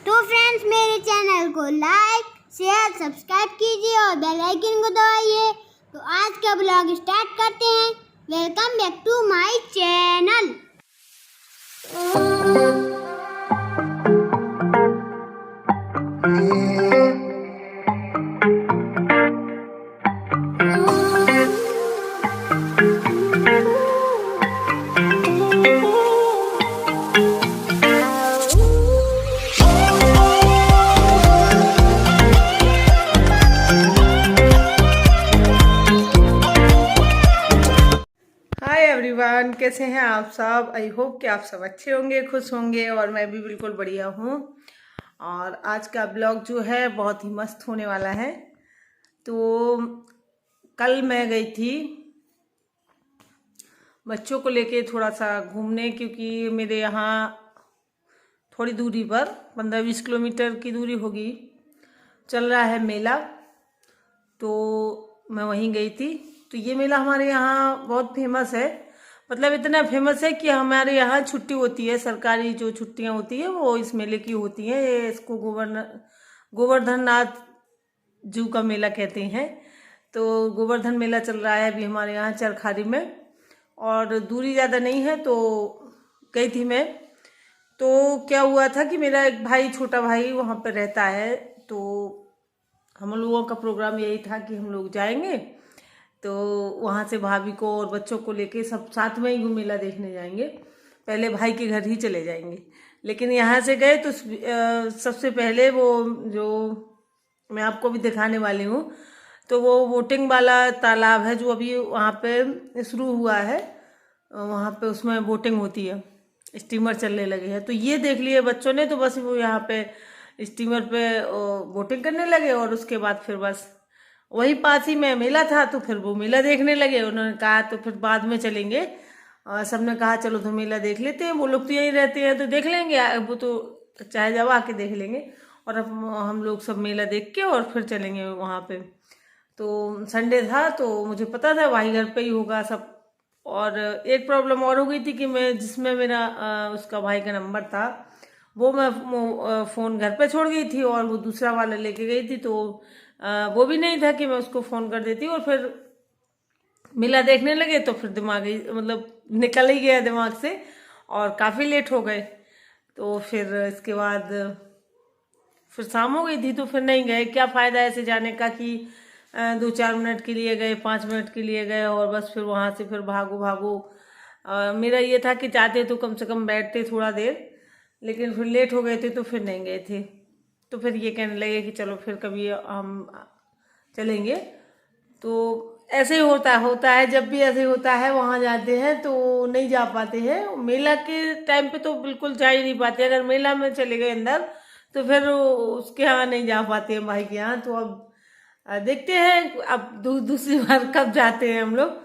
तो फ्रेंड्स मेरे चैनल को लाइक शेयर सब्सक्राइब कीजिए और बेल आइकन को दबाइए। तो आज का ब्लॉग स्टार्ट करते हैं। Welcome back to my channel. Everyone, कैसे हैं आप सब। आई होप कि आप सब अच्छे होंगे, खुश होंगे और मैं भी बिल्कुल बढ़िया हूँ। और आज का ब्लॉग जो है बहुत ही मस्त होने वाला है। तो कल मैं गई थी बच्चों को लेके थोड़ा सा घूमने, क्योंकि मेरे यहाँ थोड़ी दूरी पर 15-20 किलोमीटर की दूरी होगी चल रहा है मेला। तो मैं वहीं गई थी। तो ये मेला हमारे यहाँ बहुत फेमस है, मतलब इतना फेमस है कि हमारे यहाँ छुट्टी होती है, सरकारी जो छुट्टियाँ होती है वो इस मेले की होती हैं। ये इसको गोवर्धन नाथ जू का मेला कहते हैं। तो गोवर्धन मेला चल रहा है अभी हमारे यहाँ चरखारी में, और दूरी ज़्यादा नहीं है। तो गई थी मैं। तो क्या हुआ था कि मेरा एक भाई, छोटा भाई वहाँ पर रहता है। तो हम लोगों का प्रोग्राम यही था कि हम लोग जाएंगे, तो वहाँ से भाभी को और बच्चों को लेके सब साथ में ही मेला देखने जाएंगे। पहले भाई के घर ही चले जाएंगे, लेकिन यहाँ से गए तो सबसे पहले वो जो मैं आपको भी दिखाने वाली हूँ, तो वो बोटिंग वाला तालाब है जो अभी वहाँ पे शुरू हुआ है। वहाँ पे उसमें बोटिंग होती है, स्टीमर चलने लगे हैं। तो ये देख लिए बच्चों ने, तो बस वो यहाँ पे स्टीमर पे बोटिंग करने लगे। और उसके बाद फिर बस वही पास ही में मेला था, तो फिर वो मेला देखने लगे। उन्होंने कहा तो फिर बाद में चलेंगे। सबने कहा चलो तो मेला देख लेते हैं, वो लोग तो यहीं रहते हैं तो देख लेंगे, वो तो चाहे जब आके देख लेंगे। और अब हम लोग सब मेला देख के और फिर चलेंगे वहाँ पे। तो संडे था तो मुझे पता था भाई घर पे ही होगा सब। और एक प्रॉब्लम और हो गई थी कि मैं जिसमें मेरा उसका भाई का नंबर था वो मैं फ़ोन घर पे छोड़ गई थी, और वो दूसरा वाला लेके गई थी। तो वो भी नहीं था कि मैं उसको फ़ोन कर देती। और फिर मेला देखने लगे तो फिर दिमाग ही मतलब निकल ही गया दिमाग से, और काफ़ी लेट हो गए। तो फिर इसके बाद फिर शाम हो गई थी, तो फिर नहीं गए। क्या फ़ायदा ऐसे जाने का कि 2-4 मिनट के लिए गए, 5 मिनट के लिए गए और बस फिर वहाँ से फिर भागो भागो। मेरा ये था कि चाहते तो कम से कम बैठते थोड़ा देर, लेकिन फिर लेट हो गए थे तो फिर नहीं गए थे। तो फिर ये कहने लगे कि चलो फिर कभी हम चलेंगे। तो ऐसे ही होता है जब भी ऐसे होता है, वहाँ जाते हैं तो नहीं जा पाते हैं। मेला के टाइम पे तो बिल्कुल जा ही नहीं पाते। अगर मेला में चले गए अंदर तो फिर उसके यहाँ नहीं जा पाते हैं, भाई के यहाँ। तो अब देखते हैं अब दूसरी बार कब जाते हैं हम लोग।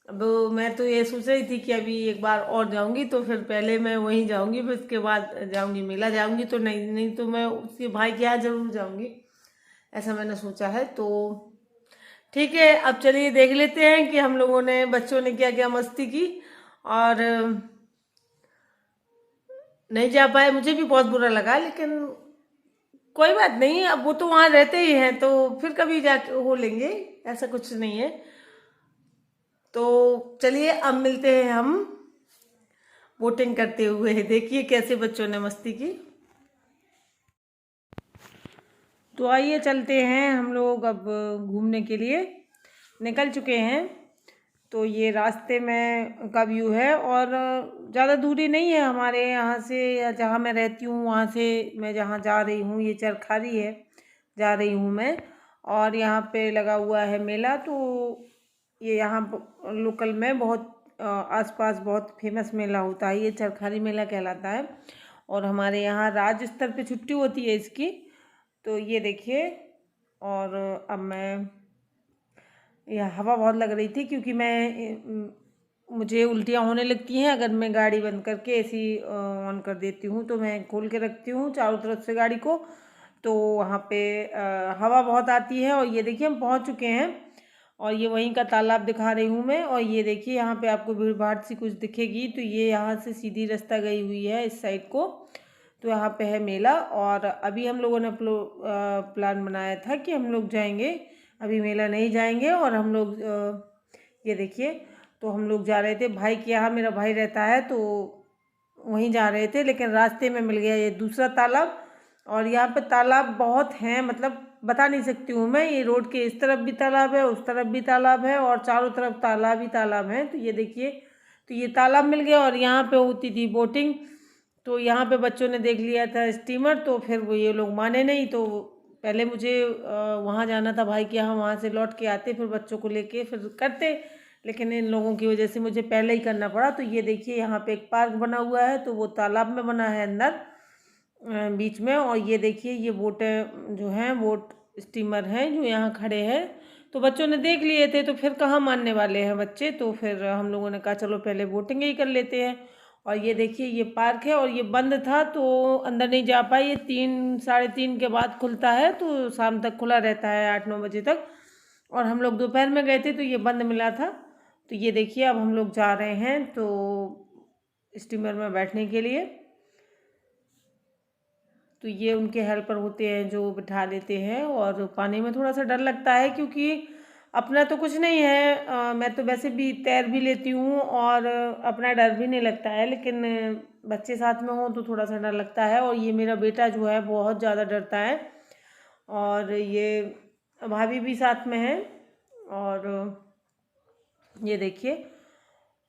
अब मैं तो ये सोच रही थी कि अभी एक बार और जाऊंगी, तो फिर पहले मैं वहीं जाऊंगी, फिर उसके बाद जाऊंगी मेला। जाऊंगी तो नहीं तो मैं उसके भाई के यहाँ जरूर जाऊंगी, ऐसा मैंने सोचा है। तो ठीक है, अब चलिए देख लेते हैं कि हम लोगों ने, बच्चों ने क्या क्या मस्ती की। और नहीं जा पाए, मुझे भी बहुत बुरा लगा, लेकिन कोई बात नहीं। अब वो तो वहाँ रहते ही हैं, तो फिर कभी जा हो लेंगे, ऐसा कुछ नहीं है। तो चलिए अब मिलते हैं हम बोटिंग करते हुए। देखिए कैसे बच्चों ने मस्ती की। तो आइए चलते हैं हम लोग अब घूमने के लिए निकल चुके हैं। तो ये रास्ते में का व्यू है, और ज़्यादा दूरी नहीं है हमारे यहाँ से, या जहाँ मैं रहती हूँ वहाँ से मैं जहाँ जा रही हूँ, ये चरखारी है, जा रही हूँ मैं। और यहाँ पे लगा हुआ है मेला। तो ये यहाँ लोकल में बहुत आसपास बहुत फेमस मेला होता है, ये चरखारी मेला कहलाता है। और हमारे यहाँ राज्य स्तर पे छुट्टी होती है इसकी। तो ये देखिए। और अब मैं, यह हवा बहुत लग रही थी क्योंकि मुझे उल्टियाँ होने लगती हैं अगर मैं गाड़ी बंद करके एसी ऑन कर देती हूँ। तो मैं खोल के रखती हूँ चारों तरफ से गाड़ी को, तो वहाँ पे हवा बहुत आती है। और ये देखिए हम पहुँच चुके हैं, और ये वहीं का तालाब दिखा रही हूँ मैं। और ये देखिए यहाँ पे आपको भीड़ भाड़ सी कुछ दिखेगी, तो ये यहाँ से सीधी रास्ता गई हुई है इस साइड को। तो यहाँ पे है मेला। और अभी हम लोगों ने प्लान बनाया था कि हम लोग जाएंगे, अभी मेला नहीं जाएंगे। और हम लोग ये देखिए, तो हम लोग जा रहे थे भाई के यहाँ, मेरा भाई रहता है तो वहीं जा रहे थे, लेकिन रास्ते में मिल गया ये दूसरा तालाब। और यहाँ पे तालाब बहुत हैं, मतलब बता नहीं सकती हूँ मैं। ये रोड के इस तरफ भी तालाब है, उस तरफ भी तालाब है, और चारों तरफ तालाब ही तालाब हैं। तो ये देखिए, तो ये तालाब मिल गया। और यहाँ पे होती थी बोटिंग, तो यहाँ पे बच्चों ने देख लिया था स्टीमर, तो फिर वो ये लोग माने नहीं। तो पहले मुझे वहाँ जाना था भाई के यहाँ, वहाँ से लौट के आते फिर बच्चों को लेके फिर करते, लेकिन इन लोगों की वजह से मुझे पहले ही करना पड़ा। तो ये देखिए, यहाँ पे एक पार्क बना हुआ है, तो वो तालाब में बना है अंदर बीच में। और ये देखिए, ये बोटें जो हैं, बोट स्टीमर हैं जो यहाँ खड़े हैं। तो बच्चों ने देख लिए थे, तो फिर कहाँ मानने वाले हैं बच्चे, तो फिर हम लोगों ने कहा चलो पहले बोटिंग ही कर लेते हैं। और ये देखिए, ये पार्क है और ये बंद था तो अंदर नहीं जा पाए। ये 3 साढ़े 3 के बाद खुलता है, तो शाम तक खुला रहता है, 8-9 बजे तक। और हम लोग दोपहर में गए थे तो ये बंद मिला था। तो ये देखिए, अब हम लोग जा रहे हैं तो स्टीमर में बैठने के लिए। तो ये उनके हेल्पर होते हैं जो बिठा लेते हैं। और पानी में थोड़ा सा डर लगता है, क्योंकि अपना तो कुछ नहीं है, मैं तो वैसे भी तैर भी लेती हूँ और अपना डर भी नहीं लगता है, लेकिन बच्चे साथ में हों तो थोड़ा सा डर लगता है। और ये मेरा बेटा जो है बहुत ज़्यादा डरता है, और ये भाभी भी साथ में है। और ये देखिए,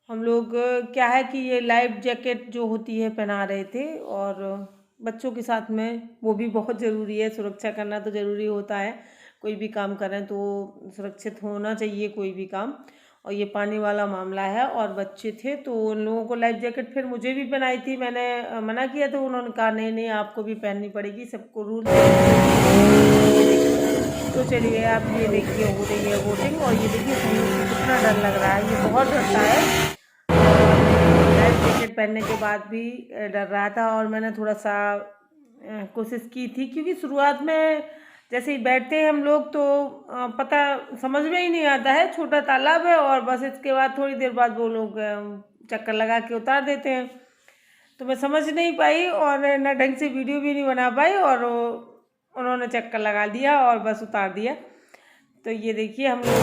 हम लोग क्या है कि ये लाइफ जैकेट जो होती है पहना रहे थे, और बच्चों के साथ में वो भी बहुत ज़रूरी है, सुरक्षा करना तो ज़रूरी होता है। कोई भी काम करें तो सुरक्षित होना चाहिए कोई भी काम। और ये पानी वाला मामला है, और बच्चे थे तो उन लोगों को लाइफ जैकेट फिर मुझे भी पहनाई थी। मैंने मना किया तो उन्होंने कहा नहीं नहीं, आपको भी पहननी पड़ेगी, सबको रूल। तो चलिए, आप ये देखिए, हो रही है बोटिंग। और ये देखिए कितना डर लग रहा है, ये बहुत डरता है। लाइफ जैकेट पहनने के बाद भी डर रहा था। और मैंने थोड़ा सा कोशिश की थी, क्योंकि शुरुआत में जैसे ही बैठते हैं हम लोग तो पता समझ में ही नहीं आता है, छोटा तालाब है, और बस इसके बाद थोड़ी देर बाद वो लोग चक्कर लगा के उतार देते हैं। तो मैं समझ नहीं पाई और ना ढंग से वीडियो भी नहीं बना पाई, और उन्होंने चक्कर लगा दिया और बस उतार दिया। तो ये देखिए, हम लोग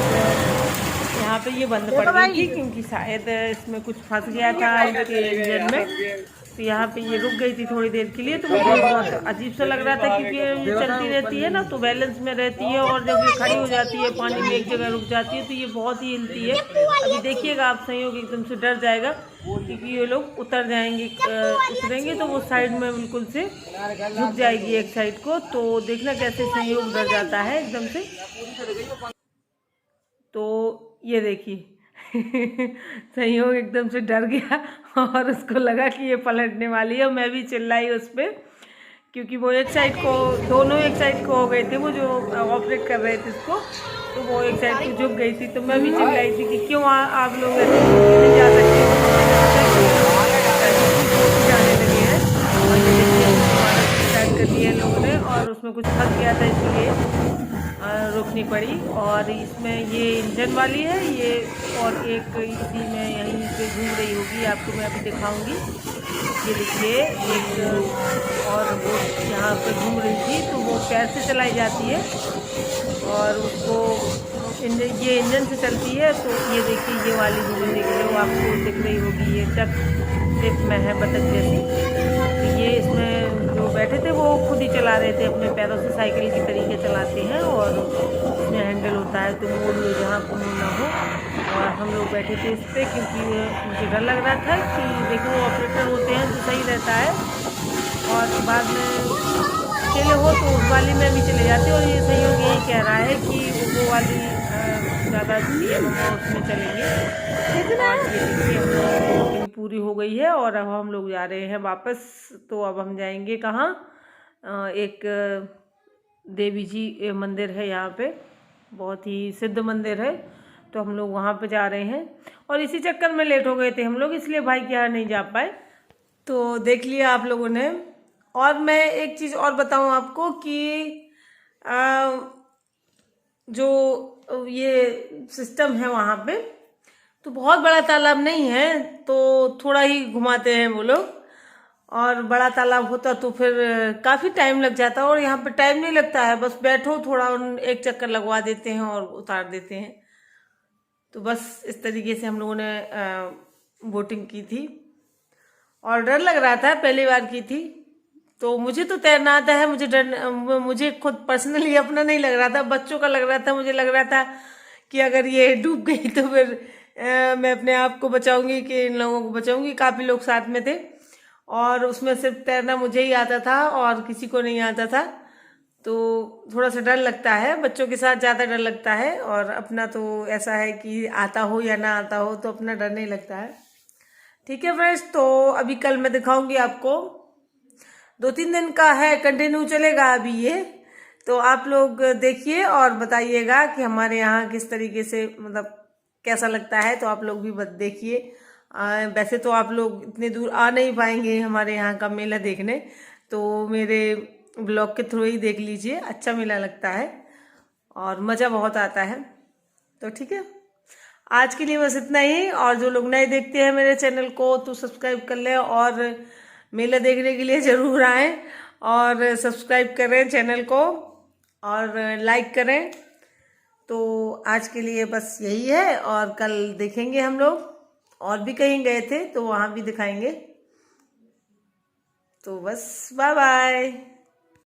यहाँ पे ये बंद पड़ गई थी, क्योंकि शायद इसमें कुछ फंस गया था इसके इंजन में। तो यहाँ पे ये रुक गई थी थोड़ी देर के लिए, तो मुझे बहुत अजीब सा लग रहा था, क्योंकि ये चलती रहती है ना तो बैलेंस में रहती है, और जब ये खड़ी हो जाती है पानी में एक जगह रुक जाती है तो ये बहुत ही हिलती है। अभी देखिएगा आप, संयोग एकदम से डर जाएगा, क्योंकि ये लोग उतर जाएंगे, उतरेंगे तो वो साइड में बिल्कुल से झुक जाएगी एक साइड को। तो देखना कैसे संयोग डर जाता है एकदम से। तो ये देखिए संयोग एकदम से डर गया, और उसको लगा कि ये पलटने वाली है। मैं भी चिल्लाई उस पर, क्योंकि वो एक साइड को, दोनों एक साइड को हो गए थे, वो जो ऑपरेट कर रहे थे इसको, तो वो एक साइड को झुक गई थी। तो मैं भी चिल्लाई थी कि क्यों आप लोग ऐसे नहीं जा सकते, जाने लगे हैं। और ये देखिए, स्टार्ट कर दिया लोगों ने, और उसमें कुछ फंस गया था इसलिए रोकनी पड़ी। और इसमें ये इंजन वाली है ये, और एक इसी में यहीं पे घूम रही होगी, आपको मैं अभी दिखाऊंगी। ये देखिए, एक और वो यहाँ पे घूम रही थी, तो वो पैर से चलाई जाती है, और उसको ये इंजन से चलती है। तो ये देखिए, ये वाली जो देख रहे हो आपको दिख रही होगी, ये टिप में है बतख जैसी। तो ये इसमें जो बैठे थे वो खुद ही चला रहे थे, अपने पैरों से साइकिल की तरीके चलाते हैं, और इसमें हैंडल होता है तो मोड़ लो जहाँ को मोड़ना हो। और हम लोग बैठे थे इस पर, क्योंकि मुझे डर लग रहा था कि देखो ऑपरेटर होते हैं तो सही रहता है, और बाद में अकेले हो तो उस वाली में भी चले जाते। और ये सहयोग यही कह रहा है कि वो वाली ज़्यादा अच्छी है, हम उसमें चलेंगे। और ये देखिए, हम लोग बुकिंग पूरी हो गई है, और अब हम लोग जा रहे हैं वापस। तो अब हम जाएंगे कहाँ, एक देवी जी मंदिर है यहाँ पे, बहुत ही सिद्ध मंदिर है, तो हम लोग वहाँ पे जा रहे हैं। और इसी चक्कर में लेट हो गए थे हम लोग, इसलिए भाई के यहाँ नहीं जा पाए। तो देख लिया आप लोगों ने। और मैं एक चीज़ और बताऊँ आपको कि जो ये सिस्टम है वहाँ पे, तो बहुत बड़ा तालाब नहीं है, तो थोड़ा ही घुमाते हैं वो लोग। और बड़ा तालाब होता तो फिर काफ़ी टाइम लग जाता, और यहाँ पे टाइम नहीं लगता है, बस बैठो थोड़ा एक चक्कर लगवा देते हैं और उतार देते हैं। तो बस इस तरीके से हम लोगों ने बोटिंग की थी, और डर लग रहा था, पहली बार की थी। तो मुझे तो तैरना आता है, मुझे खुद पर्सनली अपना नहीं लग रहा था, बच्चों का लग रहा था। मुझे लग रहा था कि अगर ये डूब गई तो फिर मैं अपने आप को बचाऊंगी कि इन लोगों को बचाऊंगी। काफ़ी लोग साथ में थे, और उसमें सिर्फ तैरना मुझे ही आता था और किसी को नहीं आता था। तो थोड़ा सा डर लगता है, बच्चों के साथ ज़्यादा डर लगता है, और अपना तो ऐसा है कि आता हो या ना आता हो तो अपना डर नहीं लगता है। ठीक है फ्रेंड्स, तो अभी कल मैं दिखाऊंगी आपको। 2-3 दिन का है, कंटिन्यू चलेगा अभी ये। तो आप लोग देखिए और बताइएगा कि हमारे यहाँ किस तरीके से, मतलब कैसा लगता है। तो आप लोग भी देखिए। वैसे तो आप लोग इतने दूर आ नहीं पाएंगे हमारे यहाँ का मेला देखने, तो मेरे ब्लॉग के थ्रू ही देख लीजिए। अच्छा मेला लगता है और मज़ा बहुत आता है। तो ठीक है, आज के लिए बस इतना ही। और जो लोग नए देखते हैं मेरे चैनल को तो सब्सक्राइब कर लें, और मेला देखने के लिए ज़रूर आएँ, और सब्सक्राइब करें चैनल को और लाइक करें। तो आज के लिए बस यही है, और कल देखेंगे हम लोग। और भी कहीं गए थे तो वहाँ भी दिखाएंगे। तो बस बाय बाय।